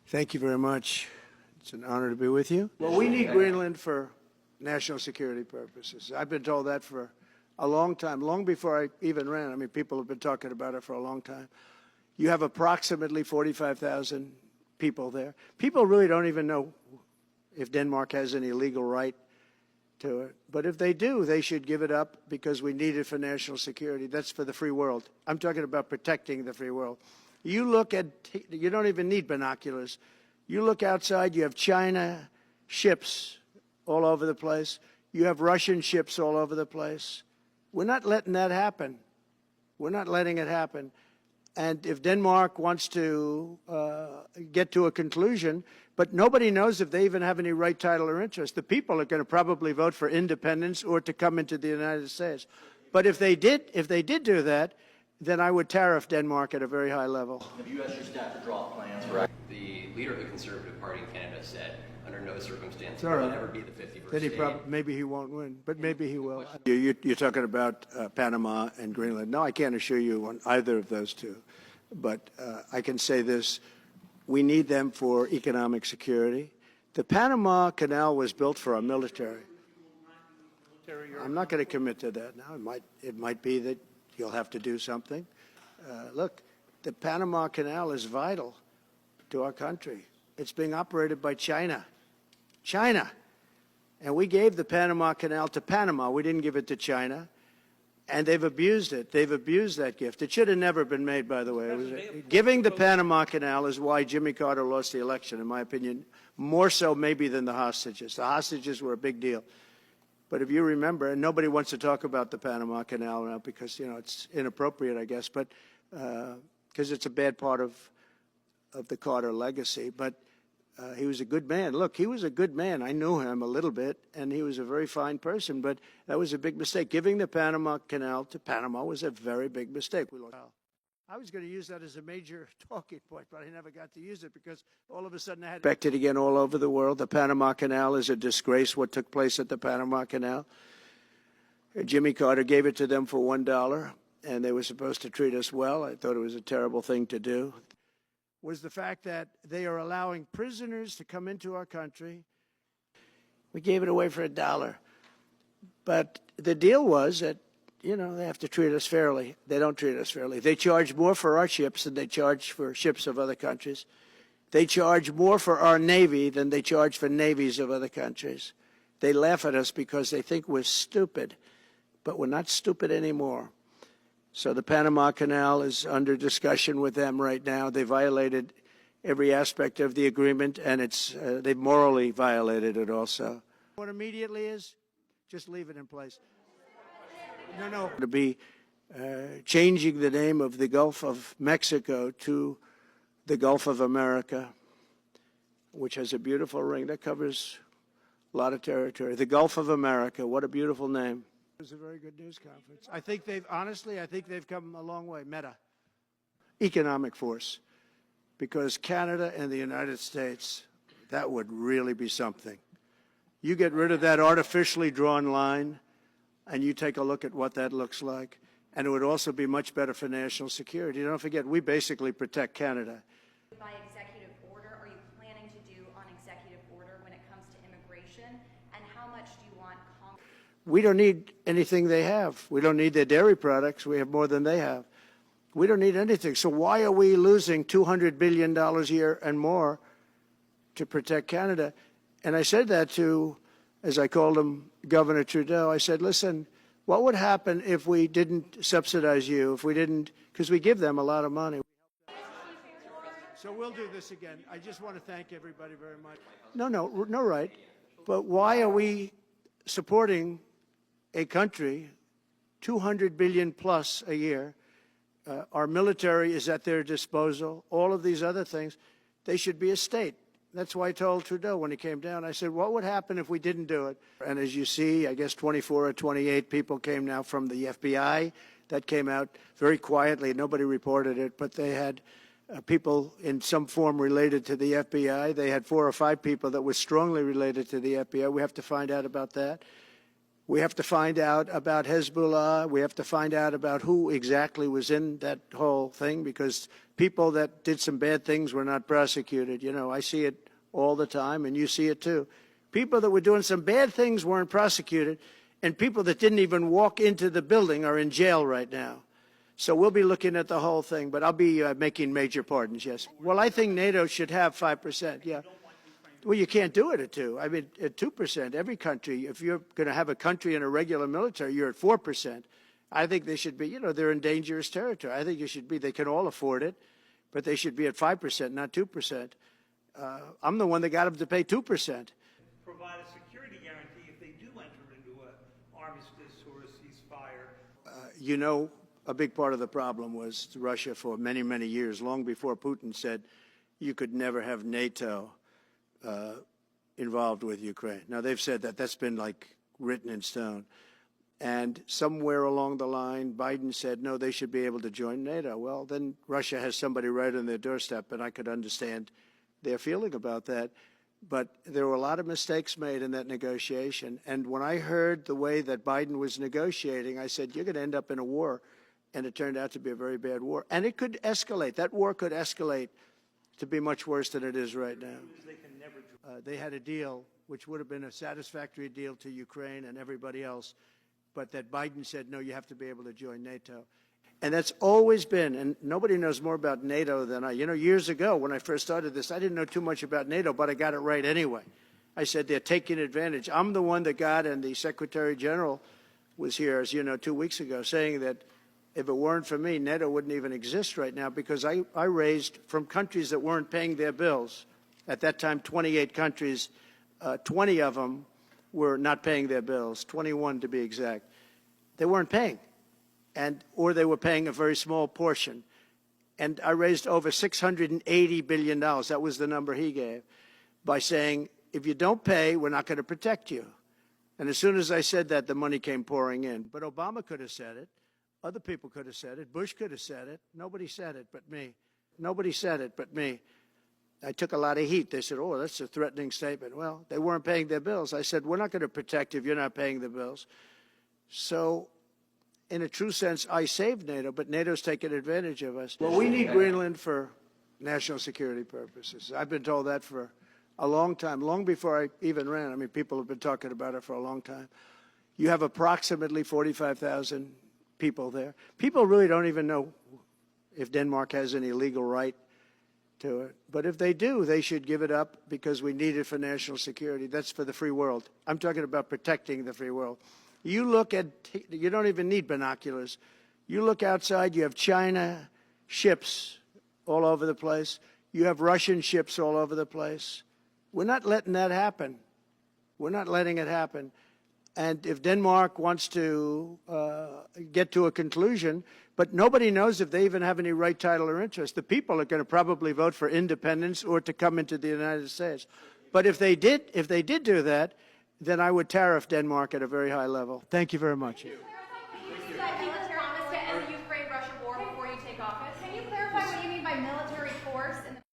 Thank you very much. It's an honor to be with you. Well, we need Greenland for national security purposes. I've been told that for a long time, long before I even ran. I mean, people have been talking about it for a long time. You have approximately 45,000 people there. People really don't even know if Denmark has any legal right to it. But if they do, they should give it up because we need it for national security. That's for the free world. I'm talking about protecting the free world. You look at, you don't even need binoculars. You look outside, you have China ships all over the place. You have Russian ships all over the place. We're not letting that happen. We're not letting it happen. And if Denmark wants to get to a conclusion, but nobody knows if they even have any right, title, or interest. The people are going to probably vote for independence or to come into the United States. But if they did do that, then I would tariff Denmark at a very high level. Have you asked your staff to draw up plans for the leader of the Conservative Party in Canada said under no circumstances will it ever be the 51st state? Maybe he won't win, but maybe he will. You're talking about Panama and Greenland. No, I can't assure you on either of those two. But I can say this. We need them for economic security. The Panama Canal was built for our military. I'm not going to commit to that now. It might be that you'll have to do something. Look, the Panama Canal is vital to our country. It's being operated by China. China. And we gave the Panama Canal to Panama. We didn't give it to China. And they've abused it. They've abused that gift. It should have never been made, by the way. Giving the Panama Canal is why Jimmy Carter lost the election, in my opinion, more so maybe than the hostages. The hostages were a big deal. But if you remember, and nobody wants to talk about the Panama Canal now because, you know, it's inappropriate, I guess, but because it's a bad part of the Carter legacy. But he was a good man. Look, he was a good man. I knew him a little bit, and he was a very fine person, but that was a big mistake. Giving the Panama Canal to Panama was a very big mistake. I was going to use that as a major talking point, but I never got to use it because all of a sudden I had to expect it again all over the world. The Panama Canal is a disgrace, what took place at the Panama Canal. Jimmy Carter gave it to them for $1, and they were supposed to treat us well. I thought it was a terrible thing to do. Was the fact that they are allowing prisoners to come into our country. We gave it away for $1. But the deal was that, you know, they have to treat us fairly. They don't treat us fairly. They charge more for our ships than they charge for ships of other countries. They charge more for our Navy than they charge for navies of other countries. They laugh at us because they think we're stupid, but we're not stupid anymore. So the Panama Canal is under discussion with them right now. They violated every aspect of the agreement, and they've morally violated it also. What immediately is, just leave it in place. No. To be changing the name of the Gulf of Mexico to the Gulf of America, which has a beautiful ring that covers a lot of territory. The Gulf of America, what a beautiful name. It was a very good news conference. I think they've come a long way. Meta. Economic force. Because Canada and the United States, that would really be something. You get rid of that artificially drawn line, and you take a look at what that looks like, and it would also be much better for national security. Don't forget, we basically protect Canada. By executive order, are you planning to do on executive order when it comes to immigration, and how much do you want Congress? We don't need anything they have. We don't need their dairy products. We have more than they have. We don't need anything. So why are we losing $200 billion a year and more to protect Canada? And I said that to, as I called him, Governor Trudeau. I said, listen, what would happen if we didn't subsidize you, if we didn't, because we give them a lot of money. So we'll do this again. I just want to thank everybody very much. No, right. But why are we supporting a country, $200 billion plus a year? Our military is at their disposal. All of these other things, they should be a state. That's why I told Trudeau when he came down, I said, what would happen if we didn't do it? And as you see, I guess 24 or 28 people came now from the FBI. That came out very quietly. Nobody reported it, but they had people in some form related to the FBI. They had 4 or 5 people that were strongly related to the FBI. We have to find out about that. We have to find out about Hezbollah. We have to find out about who exactly was in that whole thing, because people that did some bad things were not prosecuted. You know, I see it all the time, and you see it too. People that were doing some bad things weren't prosecuted, and people that didn't even walk into the building are in jail right now. So we'll be looking at the whole thing, but I'll be making major pardons, yes. Well, I think NATO should have 5%, yeah. Well, you can't do it at 2%. I mean, at 2%, every country, if you're going to have a country in a regular military, you're at 4%. I think they should be, you know, they're in dangerous territory. I think it should be, they can all afford it, but they should be at 5%, not 2%. I'm the one that got them to pay 2%. Provide a security guarantee if they do enter into an armistice or a ceasefire. You know, a big part of the problem was Russia for many, many years, long before Putin said you could never have NATO involved with Ukraine. Now, they've said that. That's been, like, written in stone. And somewhere along the line, Biden said, no, they should be able to join NATO. Well, then Russia has somebody right on their doorstep, and I could understand their feeling about that. But there were a lot of mistakes made in that negotiation. And when I heard the way that Biden was negotiating, I said, you're going to end up in a war. And it turned out to be a very bad war. And it could escalate. That war could escalate to be much worse than it is right now. They had a deal which would have been a satisfactory deal to Ukraine and everybody else, but that Biden said, no, you have to be able to join NATO. And that's always been, and nobody knows more about NATO than I. You know, years ago when I first started this, I didn't know too much about NATO, but I got it right anyway. I said they're taking advantage. I'm the one that got, and the Secretary General was here, as you know, 2 weeks ago, saying that if it weren't for me, NATO wouldn't even exist right now, because I raised from countries that weren't paying their bills. At that time, 28 countries, 20 of them were not paying their bills, 21 to be exact. They weren't paying, or they were paying a very small portion. And I raised over $680 billion. That was the number he gave, by saying, if you don't pay, we're not going to protect you. And as soon as I said that, the money came pouring in. But Obama could have said it. Other people could have said it. Bush could have said it. Nobody said it but me. Nobody said it but me. I took a lot of heat. They said, oh, that's a threatening statement. Well, they weren't paying their bills. I said, we're not going to protect you if you're not paying the bills. So, in a true sense, I saved NATO, but NATO's taken advantage of us. Well, we need Greenland for national security purposes. I've been told that for a long time, long before I even ran. I mean, people have been talking about it for a long time. You have approximately 45,000 people there. People really don't even know if Denmark has any legal right to it. But if they do, they should give it up, because we need it for national security. That's for the free world. I'm talking about protecting the free world. You look at, you don't even need binoculars. You look outside, you have China ships all over the place. You have Russian ships all over the place. We're not letting that happen. We're not letting it happen. And if Denmark wants to get to a conclusion, but nobody knows if they even have any right, title, or interest. The people are going to probably vote for independence or to come into the United States. But if they did do that, then I would tariff Denmark at a very high level. Thank you very much. Can you clarify what you mean by military